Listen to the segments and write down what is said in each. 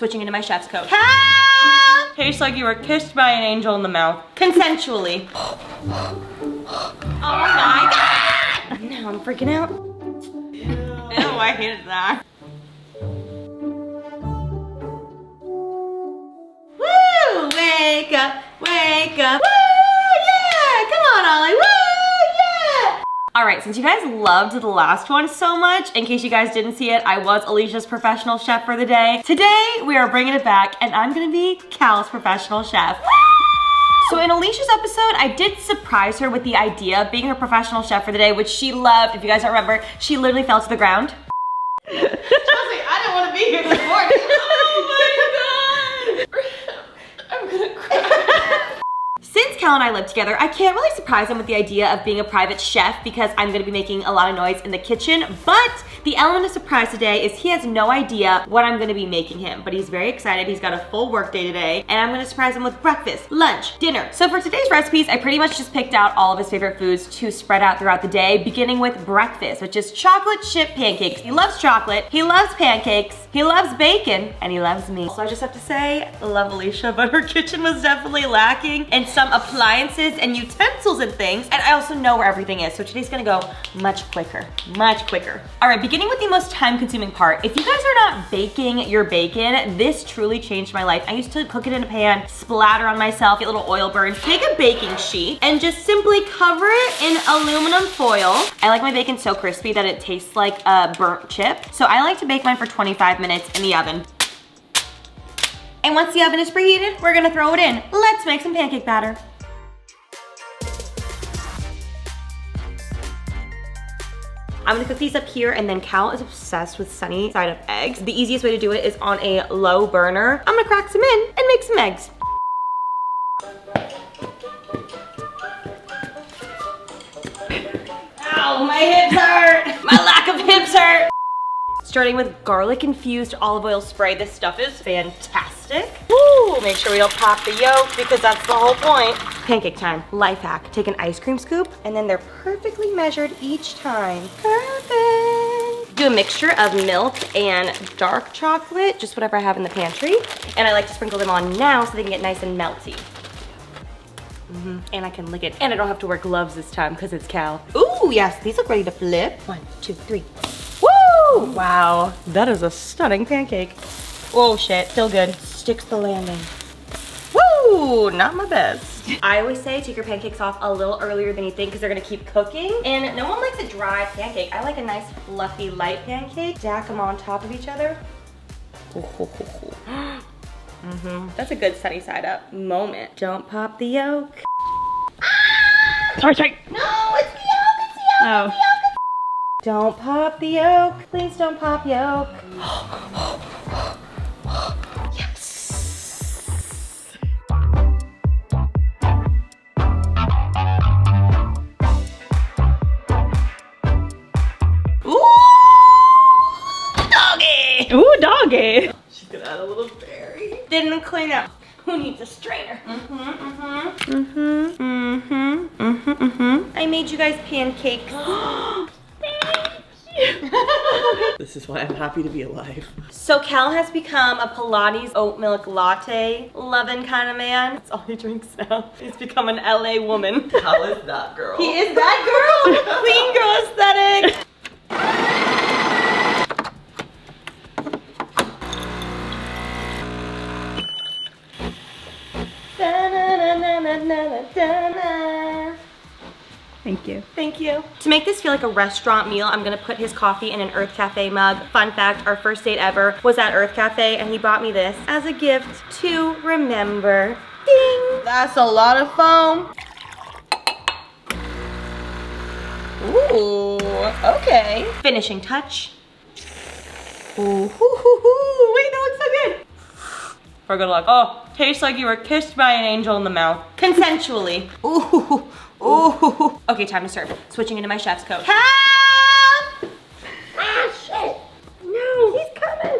switching into my chef's coat. Cal! Tastes like you were kissed by an angel in the mouth. Consensually. Oh my God! Now I'm freaking out. Ew, I hated that. Woo! Wake up, wake up. Woo! Yeah! Come on, Ollie. Woo! Yeah! All right, since you guys loved the last one so much, in case you guys didn't see it, I was Alicia's professional chef for the day. Today, we are bringing it back, and I'm gonna be Cal's professional chef. Woo! So in Alicia's episode, I did surprise her with the idea of being her professional chef for the day, which she loved. If you guys don't remember, she literally fell to the ground. Chelsea, I didn't want to be here this morning. Oh my God! I'm gonna cry. Since Cal and I live together, I can't really surprise him with the idea of being a private chef because I'm gonna be making a lot of noise in the kitchen, but the element of surprise today is he has no idea what I'm gonna be making him, but he's very excited. He's got a full work day today, and I'm gonna surprise him with breakfast, lunch, dinner. So for today's recipes, I pretty much just picked out all of his favorite foods to spread out throughout the day, beginning with breakfast, which is chocolate chip pancakes. He loves chocolate, he loves pancakes, he loves bacon, and he loves me. So I just have to say, I love Alicia, but her kitchen was definitely lacking in some appliances and utensils and things, and I also know where everything is, so today's gonna go much quicker, much quicker. All right, beginning with the most time-consuming part. If you guys are not baking your bacon, this truly changed my life. I used to cook it in a pan, splatter on myself, get little oil burns. Take a baking sheet and just simply cover it in aluminum foil. I like my bacon so crispy that it tastes like a burnt chip, so I like to bake mine for 25 minutes in the oven. And once the oven is preheated, we're gonna throw it in. Let's make some pancake batter. I'm gonna cook these up here, and then Cal is obsessed with sunny side up eggs. The easiest way to do it is on a low burner. I'm gonna crack some in and make some eggs. Ow, my hips hurt. My lack of hips hurt. Starting with garlic infused olive oil spray. This stuff is fantastic. Woo! Make sure we don't pop the yolk because that's the whole point. Pancake time, life hack. Take an ice cream scoop and then they're perfectly measured each time. Perfect. Do a mixture of milk and dark chocolate, just whatever I have in the pantry. And I like to sprinkle them on now so they can get nice and melty. And I can lick it. And I don't have to wear gloves this time because it's Cal. Ooh, yes, these look ready to flip. 1, 2, 3. Woo! Wow, that is a stunning pancake. Oh shit, still good. Sticks the landing. Woo! Not my best. I always say take your pancakes off a little earlier than you think because they're gonna keep cooking. And no one likes a dry pancake. I like a nice fluffy light pancake. Stack them on top of each other. That's a good sunny side up moment. Don't pop the yolk. Sorry. No, it's the yolk, it's the yolk, Oh. it's the yolk. Don't pop the yolk. Please don't pop yolk. Yes. Ooh, doggy. Ooh, doggy. She's gonna add a little berry. Didn't clean up. Who needs a strainer? I made you guys pancakes. This is why I'm happy to be alive. So Cal has become a Pilates oat milk latte loving kind of man. That's all he drinks now. He's become an LA woman. How is that girl? He is that girl. Clean girl aesthetic. Thank you. Thank you. To make this feel like a restaurant meal, I'm gonna put his coffee in an Earth Cafe mug. Fun fact, our first date ever was at Earth Cafe and he bought me this as a gift to remember. Ding! That's a lot of foam. Ooh, okay. Finishing touch. Ooh, hoo, hoo, hoo. Wait, that looks so good. For good luck. Oh, tastes like you were kissed by an angel in the mouth. Consensually. Ooh. Ooh. Okay, time to serve. Switching into my chef's coat. Cal! Ah, shit. No, he's coming.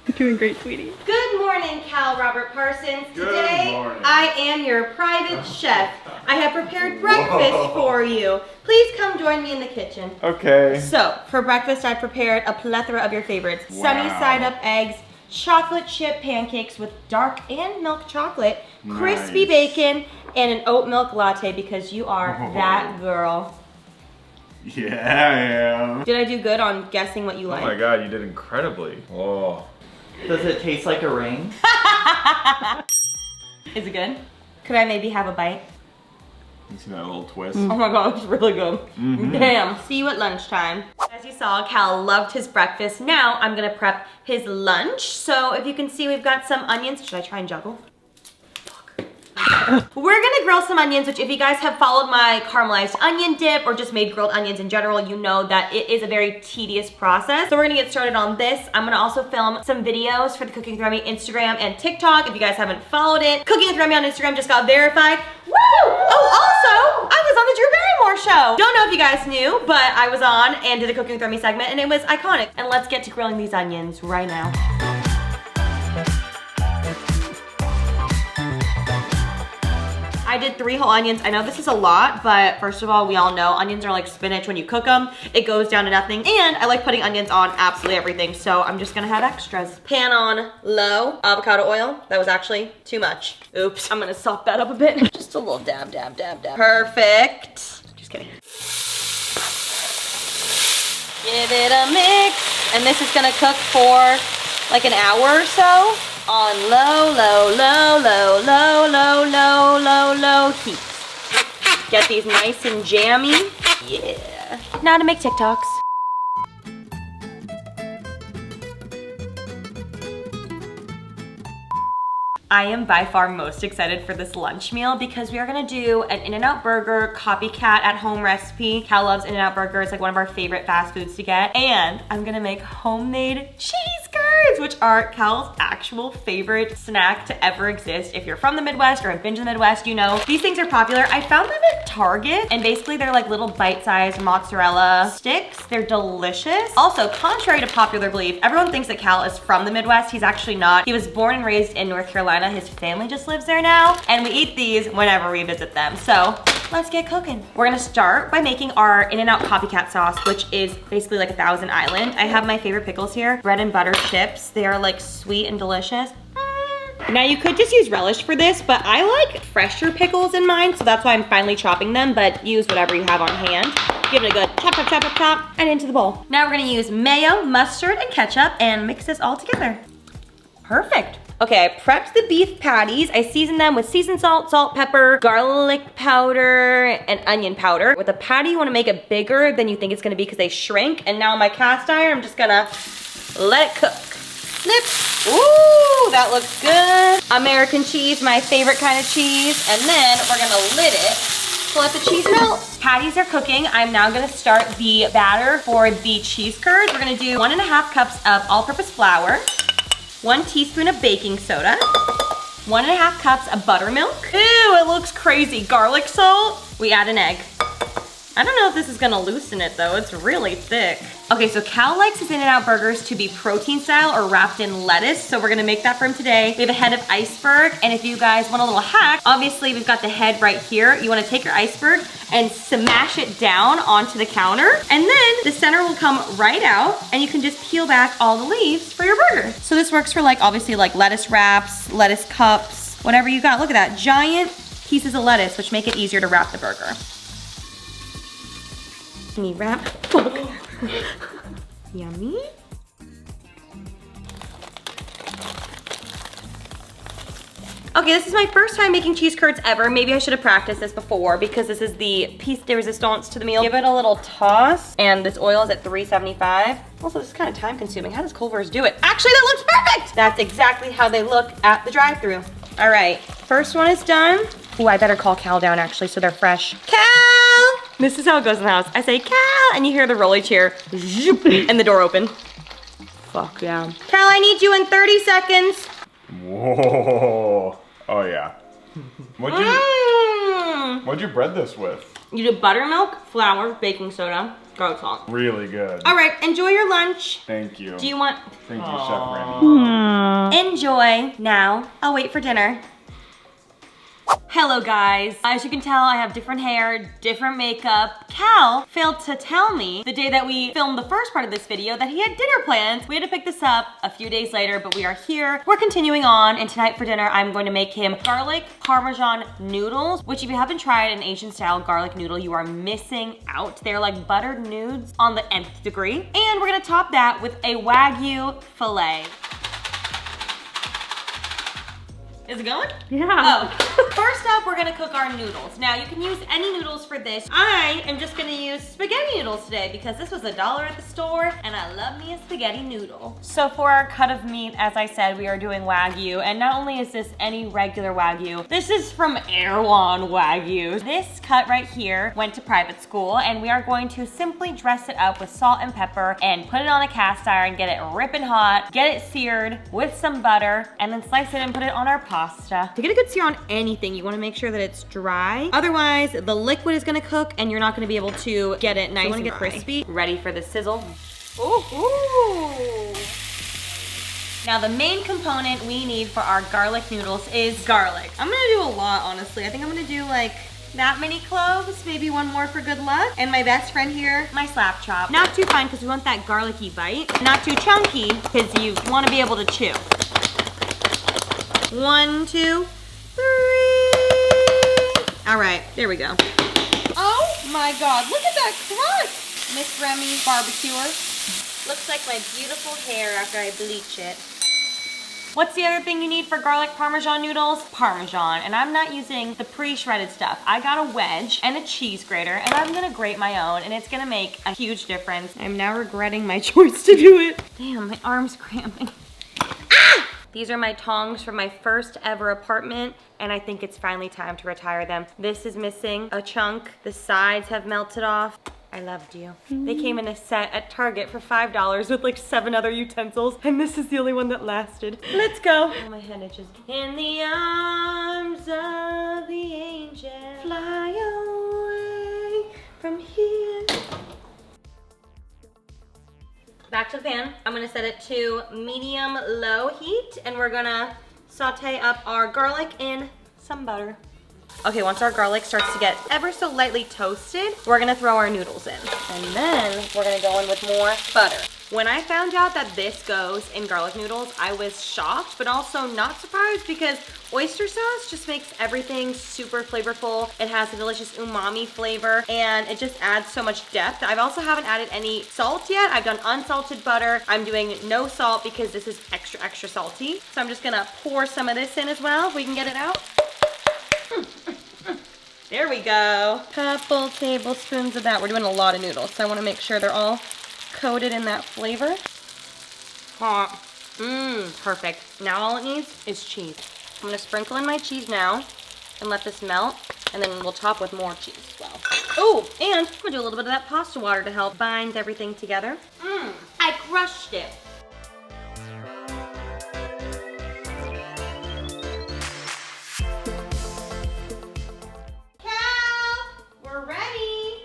You're doing great, sweetie. Good morning, Cal Robert Parsons. Good Today, morning. I am your private chef. I have prepared breakfast for you. Please come join me in the kitchen. Okay. So, for breakfast, I've prepared a plethora of your favorites. Sunny Wow. side up eggs, chocolate chip pancakes with dark and milk chocolate, crispy Nice. bacon, and an oat milk latte because you are that girl. Yeah, I am. Did I do good on guessing what you Oh like? my god, you did incredibly. Oh. Does it taste like a ring? Is it good? Could I maybe have a bite? You see that little twist? Oh my god, it's really good. Mhm. Damn. See you at lunchtime. As you saw, Cal loved his breakfast. Now I'm gonna prep his lunch. So if you can see, we've got some onions. Should I try and juggle? We're gonna grill some onions, which if you guys have followed my caramelized onion dip or just made grilled onions in general, you know that it is a very tedious process. So we're gonna get started on this. I'm gonna also film some videos for the Cooking with Remy Instagram and TikTok. If you guys haven't followed it, Cooking with Remy on Instagram just got verified. Woo! Oh, also, I was on the Drew Barrymore show. Don't know if you guys knew, but I was on and did a Cooking with Remy segment and it was iconic. And let's get to grilling these onions right now. I did 3 whole onions. I know this is a lot, but first of all, we all know onions are like spinach when you cook them. It goes down to nothing. And I like putting onions on absolutely everything, so I'm just gonna have extras. Pan on low, avocado oil. That was actually too much. Oops, I'm gonna salt that up a bit. Just a little dab, dab, dab, dab. Perfect. Just kidding. Give it a mix. And this is gonna cook for like an hour or so. On low, low, low, low, low, low, low, low, low heat. Get these nice and jammy. Yeah. Now to make TikToks. I am by far most excited for this lunch meal because we are gonna do an In-N-Out burger copycat at home recipe. Cal loves In-N-Out burger. It's like one of our favorite fast foods to get. And I'm gonna make homemade cheese curds, which are Cal's actual favorite snack to ever exist. If you're from the Midwest or have been to the Midwest, you know these things are popular. I found them at Target and basically they're like little bite-sized mozzarella sticks. They're delicious. Also, contrary to popular belief, everyone thinks that Cal is from the Midwest. He's actually not. He was born and raised in North Carolina. His family just lives there now, and we eat these whenever we visit them. So let's get cooking. We're gonna start by making our In-N-Out copycat sauce, which is basically like a Thousand Island. I have my favorite pickles here, bread and butter chips. They are like sweet and delicious. Now you could just use relish for this, but I like fresher pickles in mine, so that's why I'm finally chopping them, but use whatever you have on hand. Give it a good chop, chop, chop, chop, chop, and into the bowl. Now we're gonna use mayo, mustard, and ketchup, and mix this all together. Perfect. Okay, I prepped the beef patties. I seasoned them with seasoned salt, salt, pepper, garlic powder, and onion powder. With a patty, you wanna make it bigger than you think it's gonna be because they shrink. And now on my cast iron, I'm just gonna let it cook. Snip. Ooh, that looks good. American cheese, my favorite kind of cheese. And then we're gonna lid it to let the cheese melt. Patties are cooking. I'm now gonna start the batter for the cheese curds. We're gonna do 1.5 cups of all-purpose flour, 1 teaspoon of baking soda, 1.5 cups of buttermilk. Ew, it looks crazy. Garlic salt. We add an egg. I don't know if this is gonna loosen it though. It's really thick. Okay, so Cal likes his In-N-Out burgers to be protein style or wrapped in lettuce, so we're gonna make that for him today. We have a head of iceberg, and if you guys want a little hack, obviously we've got the head right here. You wanna take your iceberg and smash it down onto the counter, and then the center will come right out, and you can just peel back all the leaves for your burger. So this works for like, obviously like lettuce wraps, lettuce cups, whatever you got. Look at that, giant pieces of lettuce, which make it easier to wrap the burger. Can you wrap? Yummy. Okay, this is my first time making cheese curds ever. Maybe I should have practiced this before because this is the piece de resistance to the meal. Give it a little toss, and this oil is at 375. Also, this is kind of time consuming. How does Culver's do it? Actually, that looks perfect! That's exactly how they look at the drive-thru. All right, first one is done. Ooh, I better call Cal down actually so they're fresh. Cal! This is how it goes in the house. I say, Cal, and you hear the rolly chair, zoop, and the door open. Fuck yeah. Cal, I need you in 30 seconds. Whoa. Oh yeah. What'd you bread this with? You do buttermilk, flour, baking soda, garlic salt. Really good. All right, enjoy your lunch. Thank you. Do you want? Thank you, Chef Randy. Enjoy. Now, I'll wait for dinner. Hello guys. As you can tell, I have different hair, different makeup. Cal failed to tell me the day that we filmed the first part of this video that he had dinner plans. We had to pick this up a few days later, but we are here. We're continuing on, and tonight for dinner, I'm going to make him garlic parmesan noodles, which if you haven't tried an Asian style garlic noodle, you are missing out. They're like buttered nudes on the nth degree. And we're gonna top that with a Wagyu filet. Is it going? Yeah. Oh. First up, we're gonna cook our noodles. Now, you can use any noodles for this. I am just gonna use spaghetti noodles today because this was $1 at the store and I love me a spaghetti noodle. So for our cut of meat, as I said, we are doing Wagyu. And not only is this any regular Wagyu, this is from Erewhon Wagyu. This cut right here went to private school and we are going to simply dress it up with salt and pepper and put it on a cast iron, get it ripping hot, get it seared with some butter, and then slice it and put it on our pasta. To get a good sear on anything, you wanna make sure that it's dry. Otherwise, the liquid is gonna cook and you're not gonna be able to get it nice and crispy. Ready for the sizzle. Ooh. Now the main component we need for our garlic noodles is garlic. I'm gonna do a lot, honestly. I think I'm gonna do like that many cloves, maybe one more for good luck. And my best friend here, my slap chop. Not too fine because we want that garlicky bite. Not too chunky because you wanna be able to chew. 1, 2, 3. All right, there we go. Oh my God, look at that crust. Miss Remy barbecuer. Looks like my beautiful hair after I bleach it. What's the other thing you need for garlic parmesan noodles? Parmesan, and I'm not using the pre-shredded stuff. I got a wedge and a cheese grater, and I'm gonna grate my own, and it's gonna make a huge difference. I'm now regretting my choice to do it. Damn, my arm's cramping. Ah! These are my tongs from my first ever apartment, and I think it's finally time to retire them. This is missing a chunk. The sides have melted off. I loved you. They came in a set at Target for $5 with like 7 other utensils, and this is the only one that lasted. Let's go. Oh, my head itches. In the arms of the angel, fly away from here. Back to the pan. I'm gonna set it to medium-low heat, and we're gonna saute up our garlic in some butter. Okay, once our garlic starts to get ever so lightly toasted, we're gonna throw our noodles in. And then we're gonna go in with more butter. When I found out that this goes in garlic noodles, I was shocked, but also not surprised because oyster sauce just makes everything super flavorful. It has a delicious umami flavor and it just adds so much depth. I also haven't added any salt yet. I've done unsalted butter. I'm doing no salt because this is extra, extra salty. So I'm just gonna pour some of this in as well if we can get it out. There we go. Couple tablespoons of that. We're doing a lot of noodles, so I wanna make sure they're all coated in that flavor. Hot. Perfect. Now all it needs is cheese. I'm gonna sprinkle in my cheese now and let this melt, and then we'll top with more cheese as well. Oh, and I'm gonna do a little bit of that pasta water to help bind everything together. I crushed it.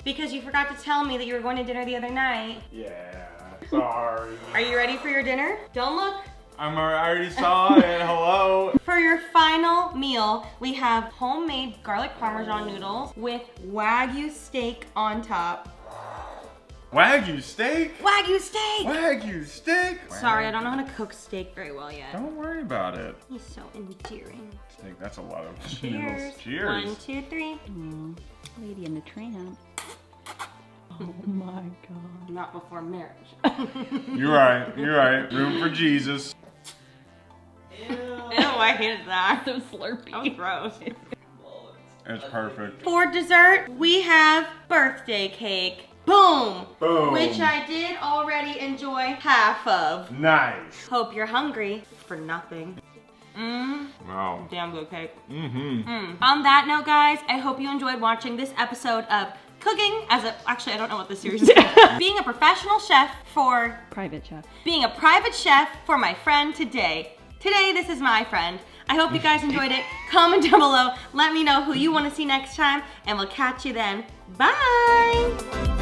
Because you forgot to tell me that you were going to dinner the other night. Yeah, sorry. Are you ready for your dinner? Don't look. I already saw it, hello. For your final meal, we have homemade garlic parmesan noodles with Wagyu steak on top. Wagyu steak? Wagyu steak! Wagyu steak? Sorry, I don't know how to cook steak very well yet. Don't worry about it. He's so endearing. Steak, that's a lot of Cheers. noodles. Cheers. 1, 2, 3. Lady in the tramp. Oh my God. Not before marriage. You're right. Room for Jesus. Ew, I hated that. So slurpy. That was gross. It's perfect. For dessert, we have birthday cake. Boom! Boom. Which I did already enjoy half of. Nice. Hope you're hungry for nothing. Wow. Damn good cake. Mm-hmm. On that note, guys, I hope you enjoyed watching this episode of cooking actually, I don't know what this series is called. Being a professional chef for... Private chef. Being a private chef for my friend today. Today, this is my friend. I hope you guys enjoyed it. Comment down below. Let me know who you want to see next time, and we'll catch you then. Bye!